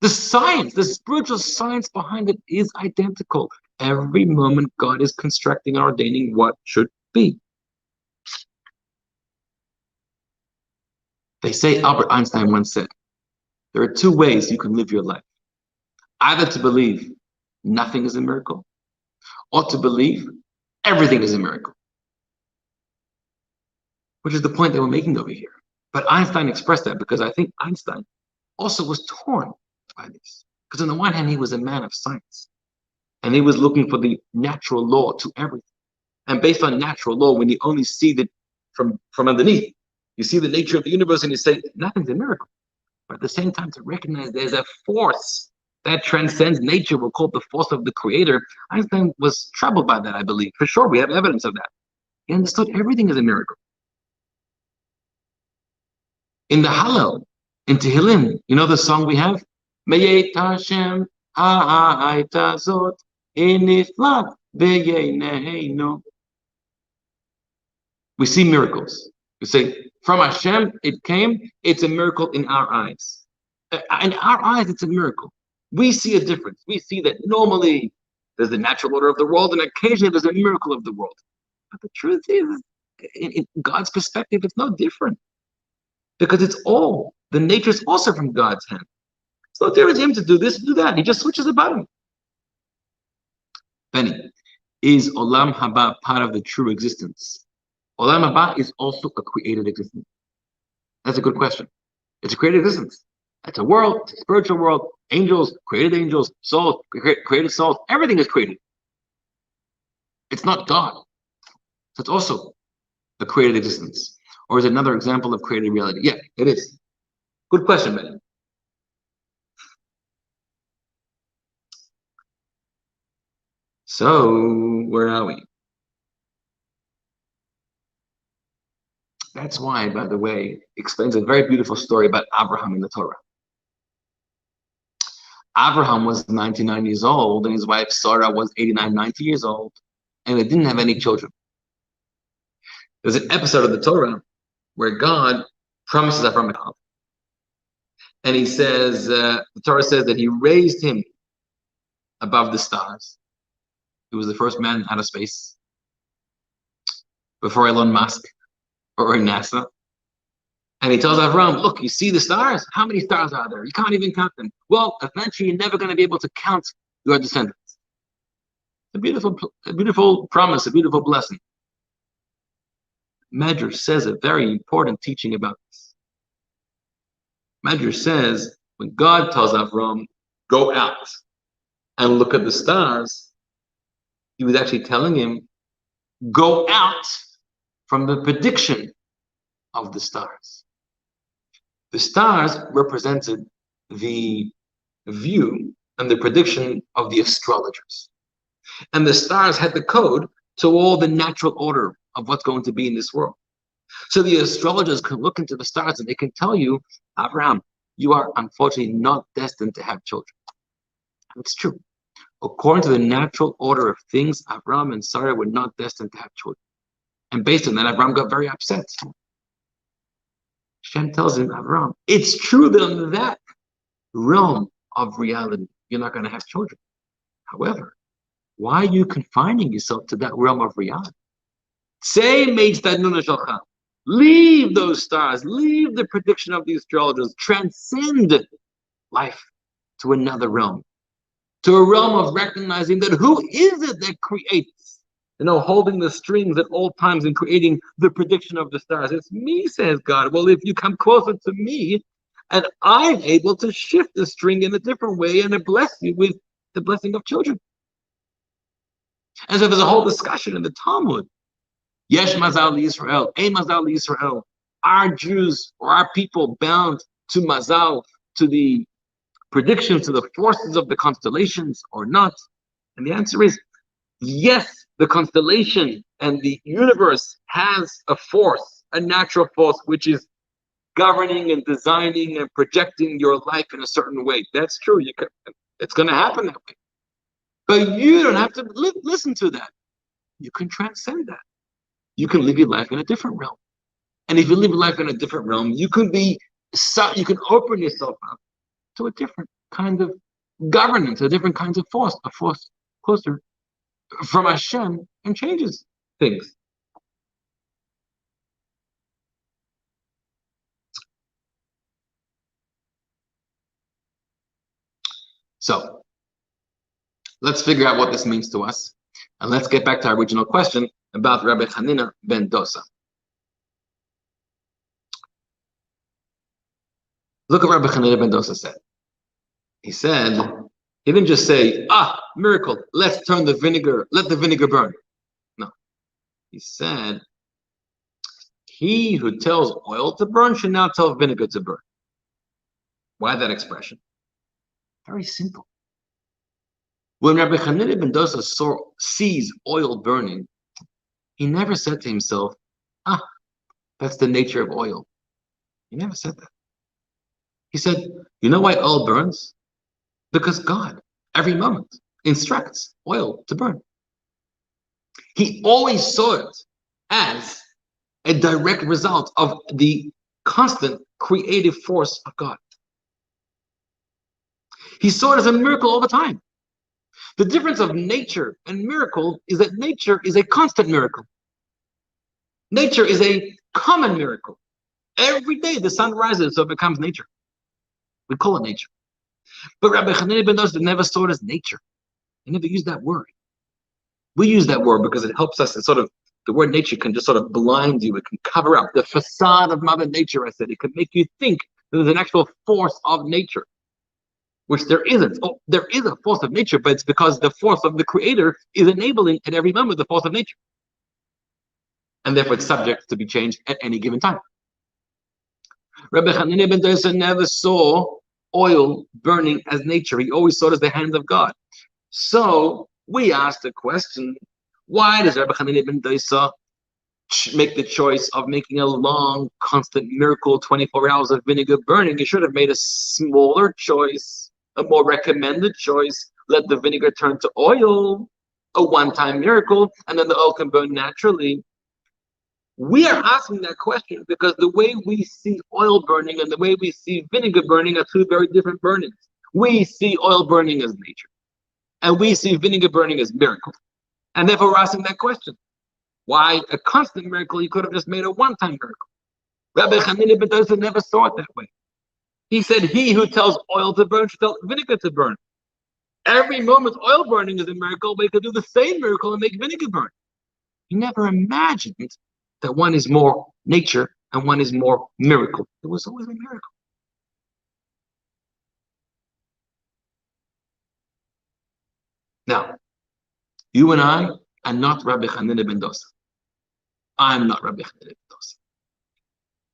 The science, the spiritual science behind it is identical. Every moment God is constructing and ordaining what should be. They say, Albert Einstein once said, there are two ways you can live your life. Either to believe nothing is a miracle, or to believe everything is a miracle. Which is the point that we're making over here. But Einstein expressed that because I think Einstein also was torn by this. Because on the one hand, he was a man of science. And he was looking for the natural law to everything. And based on natural law, when you only see it from underneath, you see the nature of the universe and you say, nothing's a miracle. But at the same time, to recognize there's a force that transcends nature, we'll call it the force of the creator. Einstein was troubled by that, I believe. For sure, we have evidence of that. He understood everything is a miracle. In the Hallel, in Tehillim, you know the song we have? Meyet Hashem ha'ayta zot iniflat b'yeineinu. We see miracles. We say, from Hashem it came, it's a miracle in our eyes. In our eyes, it's a miracle. We see a difference. We see that normally there's the natural order of the world, and occasionally there's a miracle of the world. But the truth is, in God's perspective, it's no different. Because it's all, the nature is also from God's hand. So there is him to do this, do that. He just switches a button. Benny, is Olam Haba part of the true existence? Olam Haba is also a created existence. That's a good question. It's a created existence. It's a world, it's a spiritual world, angels, souls, created souls, everything is created. It's not God. So it's also a created existence. Or is it another example of created reality? Yeah, it is. Good question, Benny. So, where are we? That's why, by the way, explains a very beautiful story about Abraham in the Torah. Abraham was 99 years old, and his wife Sarah was 89, 90 years old, and they didn't have any children. There's an episode of the Torah where God promises Abraham, and he says, the Torah says that he raised him above the stars. He was the first man out of space before Elon Musk or NASA. And he tells Abraham, look, you see the stars? How many stars are there? You can't even count them. Well, eventually you're never going to be able to count your descendants. A beautiful promise, a beautiful blessing. Medrash says a very important teaching about this. Medrash says, when God tells Abraham, go out and look at the stars, he was actually telling him, go out from the prediction of the stars. The stars represented the view and the prediction of the astrologers. And the stars had the code to all the natural order of what's going to be in this world. So the astrologers can look into the stars and they can tell you, Abraham, you are unfortunately not destined to have children. And it's true. According to the natural order of things, Abraham and Sarah were not destined to have children. And based on that, Abraham got very upset. Hashem tells him, Avram, it's true that in that realm of reality, you're not going to have children. However, why are you confining yourself to that realm of reality? Say, leave those stars, leave the prediction of the astrologers, transcend life to another realm, to a realm of recognizing that who is it that creates, holding the strings at all times and creating the prediction of the stars? It's me, says God. Well, if you come closer to me, and I'm able to shift the string in a different way and to bless you with the blessing of children. And so there's a whole discussion in the Talmud. Yesh mazal Yisrael, ein mazal Yisrael. Are Jews or are people bound to mazal, to the predictions, to the forces of the constellations or not? And the answer is yes, the constellation and the universe has a force, a natural force, which is governing and designing and projecting your life in a certain way. That's true. It's going to happen that way. But you don't have to listen to that. You can transcend that. You can live your life in a different realm. And if you live your life in a different realm, you can open yourself up to a different kind of governance, a different kind of force, a force closer from Hashem, and changes things. So let's figure out what this means to us. And let's get back to our original question about Rabbi Hanina ben Dosa. Look what Rabbi Hanina ben Dosa said. He didn't just say, miracle, let the vinegar burn. No. He said, he who tells oil to burn should now tell vinegar to burn. Why that expression? Very simple. When Rabbi Hanina ben Dosa sees oil burning, he never said to himself, that's the nature of oil. He never said that. He said, you know why oil burns? Because God, every moment, instructs oil to burn. He always saw it as a direct result of the constant creative force of God. He saw it as a miracle all the time. The difference of nature and miracle is that nature is a constant miracle. Nature is a common miracle. Every day the sun rises, so it becomes nature. We call it nature. But Rabbi Hanina ben Dosa never saw it as nature. He never used that word. We use that word because it helps us. The word nature can just sort of blind you. It can cover up the facade of Mother Nature. I said it can make you think there's an actual force of nature, which there isn't. There is a force of nature, but it's because the force of the Creator is enabling at every moment the force of nature. And therefore it's subject to be changed at any given time. Rabbi Hanina ben Dosa never saw oil burning as nature. He always saw it as the hand of God. So we asked the question, why does Rabbi Hanina ben Dosa make the choice of making a long, constant miracle, 24 hours of vinegar burning? He should have made a smaller choice, a more recommended choice. Let the vinegar turn to oil, a one-time miracle, and then the oil can burn naturally. We are asking that question because the way we see oil burning and the way we see vinegar burning are two very different burnings. We see oil burning as nature, and we see vinegar burning as miracle. And therefore, we're asking that question. Why a constant miracle? You could have just made a one-time miracle. Rabbi Hanina ben Dosa never saw it that way. He said, he who tells oil to burn should tell vinegar to burn. Every moment oil burning is a miracle, but he could do the same miracle and make vinegar burn. He never imagined that one is more nature and one is more miracle. It was always a miracle. Now, you and I are not Rabbi Hanina ben Dosa. I'm not Rabbi Hanina ben Dosa.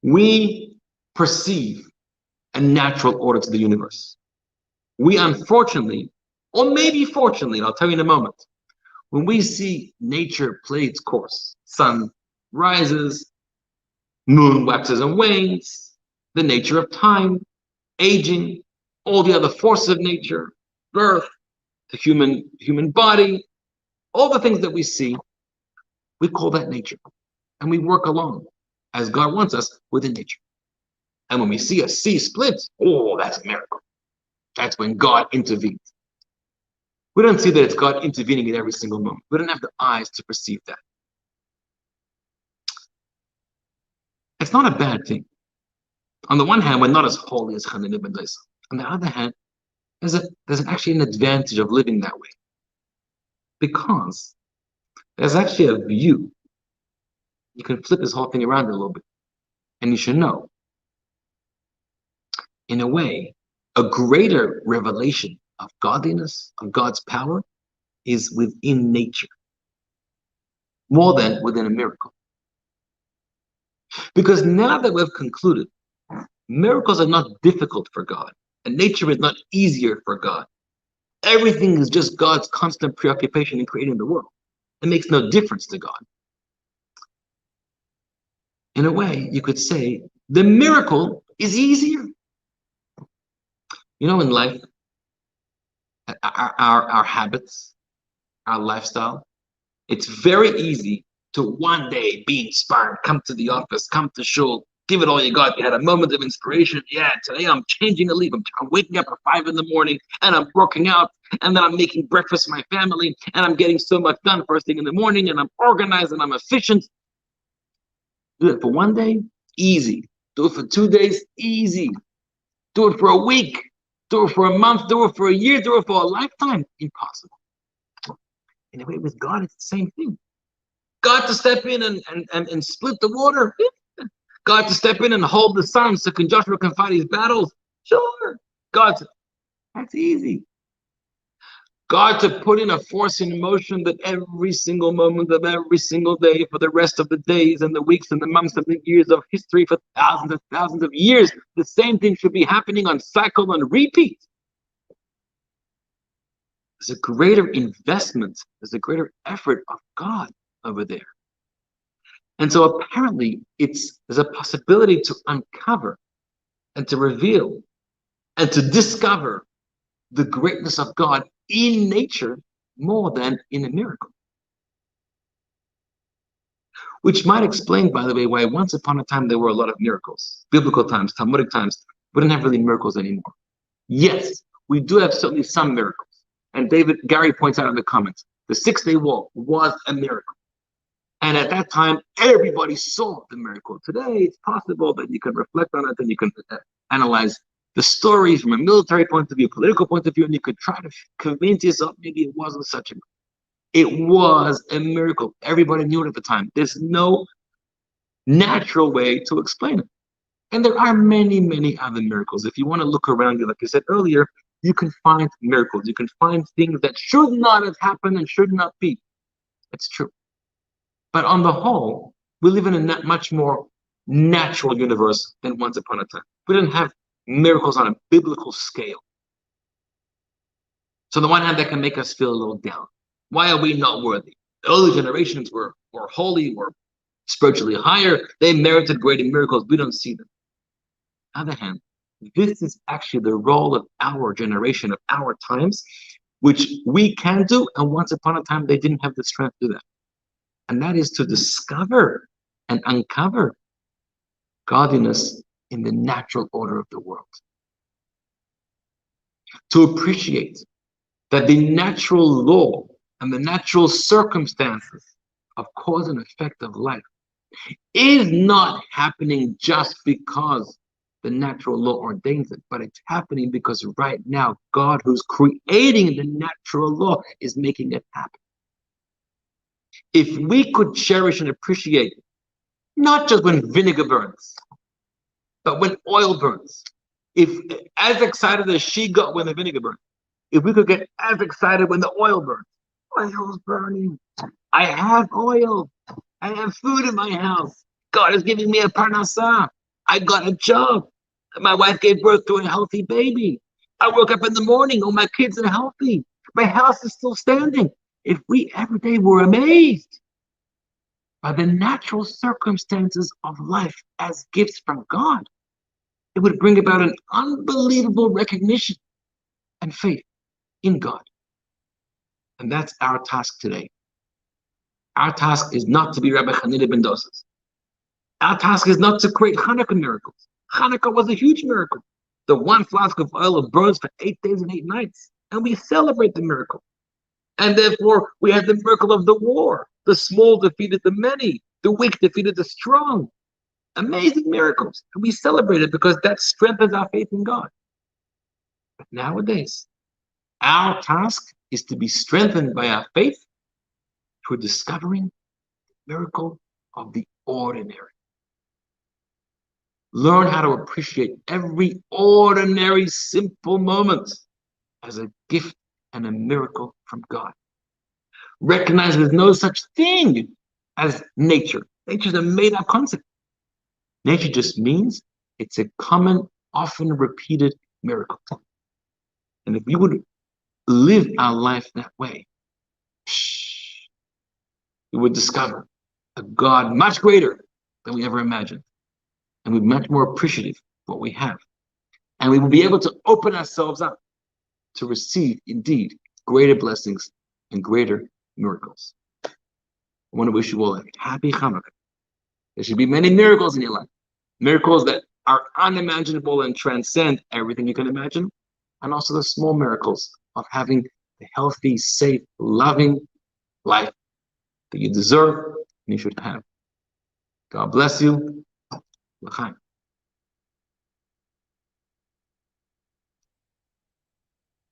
We perceive a natural order to the universe. We unfortunately, or maybe fortunately, and I'll tell you in a moment, when we see nature play its course, sun rises, moon waxes and wanes, the nature of time, aging, all the other forces of nature, birth, the human body, all the things that we see, we call that nature. And we work along, as God wants us, within nature. And when we see a sea split, oh, that's a miracle. That's when God intervenes. We don't see that it's God intervening in every single moment. We don't have the eyes to perceive that. It's not a bad thing. On the one hand, we're not as holy as Hananiah ben Dosa. On the other hand, there's actually an advantage of living that way. Because there's actually a view. You can flip this whole thing around a little bit. And you should know, in a way, a greater revelation of godliness, of God's power, is within nature, more than within a miracle. Because now that we've concluded, miracles are not difficult for God, and nature is not easier for God. Everything is just God's constant preoccupation in creating the world. It makes no difference to God. In a way, you could say the miracle is easier. You know, in life, our habits, our lifestyle, it's very easy to one day be inspired, come to the office, come to shul, give it all you got. You had a moment of inspiration. Yeah, today I'm changing a leaf. I'm waking up at 5 in the morning and I'm working out, and then I'm making breakfast for my family, and I'm getting so much done first thing in the morning, and I'm organized and I'm efficient. Do it for one day, easy. Do it for 2 days, easy. Do it for a week. Do it for a month. Do it for a year. Do it for a lifetime. Impossible. In a way, with God, it's the same thing. God to step in and split the water. God to step in and hold the sun so Joshua can fight his battles. Sure. That's easy. God to put in a force in motion that every single moment of every single day for the rest of the days and the weeks and the months and the years of history for thousands of years, the same thing should be happening on cycle and repeat. There's a greater investment, there's a greater effort of God over there. And so apparently there's a possibility to uncover and to reveal and to discover the greatness of God in nature more than in a miracle. Which might explain, by the way, why once upon a time there were a lot of miracles. Biblical times, Talmudic times, we didn't have really miracles anymore. Yes, we do have certainly some miracles. And Gary points out in the comments, the 6-day wall was a miracle. And at that time, everybody saw the miracle. Today, it's possible that you can reflect on it and you can analyze the story from a military point of view, political point of view, and you could try to convince yourself maybe it wasn't such a miracle. It was a miracle. Everybody knew it at the time. There's no natural way to explain it. And there are many, many other miracles. If you want to look around you, like I said earlier, you can find miracles. You can find things that should not have happened and should not be. It's true. But on the whole, we live in a much more natural universe than once upon a time. We didn't have miracles on a biblical scale. So on the one hand, that can make us feel a little down. Why are we not worthy? The early generations were holy, were spiritually higher. They merited greater miracles. We don't see them. On the other hand, this is actually the role of our generation, of our times, which we can do, and once upon a time, they didn't have the strength to do that. And that is to discover and uncover godliness in the natural order of the world. To appreciate that the natural law and the natural circumstances of cause and effect of life is not happening just because the natural law ordains it, but it's happening because right now God, who's creating the natural law, is making it happen. If we could cherish and appreciate, not just when vinegar burns, but when oil burns, if as excited as she got when the vinegar burned, if we could get as excited when the oil burns, oil's burning, I have oil, I have food in my house, God is giving me a parnassah, I got a job, my wife gave birth to a healthy baby, I woke up in the morning, oh, my kids are healthy, my house is still standing. If we every day were amazed by the natural circumstances of life as gifts from God, it would bring about an unbelievable recognition and faith in God. And that's our task today. Our task is not to be Rabbi Hananiah ben Dosa. Our task is not to create Hanukkah miracles. Hanukkah was a huge miracle. The one flask of oil burns for 8 days and 8 nights, and we celebrate the miracle. And therefore, we had the miracle of the war. The small defeated the many, the weak defeated the strong. Amazing miracles. And we celebrate it because that strengthens our faith in God. But nowadays, our task is to be strengthened by our faith through discovering the miracle of the ordinary. Learn how to appreciate every ordinary, simple moment as a gift and a miracle from God. Recognize there's no such thing as nature. Nature is a made-up concept. Nature just means it's a common, often repeated miracle. And if we would live our life that way, we would discover a God much greater than we ever imagined. And we'd be much more appreciative of what we have. And we will be able to open ourselves up to receive, indeed, greater blessings and greater miracles. I want to wish you all a happy Hanukkah. There should be many miracles in your life. Miracles that are unimaginable and transcend everything you can imagine. And also the small miracles of having a healthy, safe, loving life that you deserve and you should have. God bless you. L'chaim.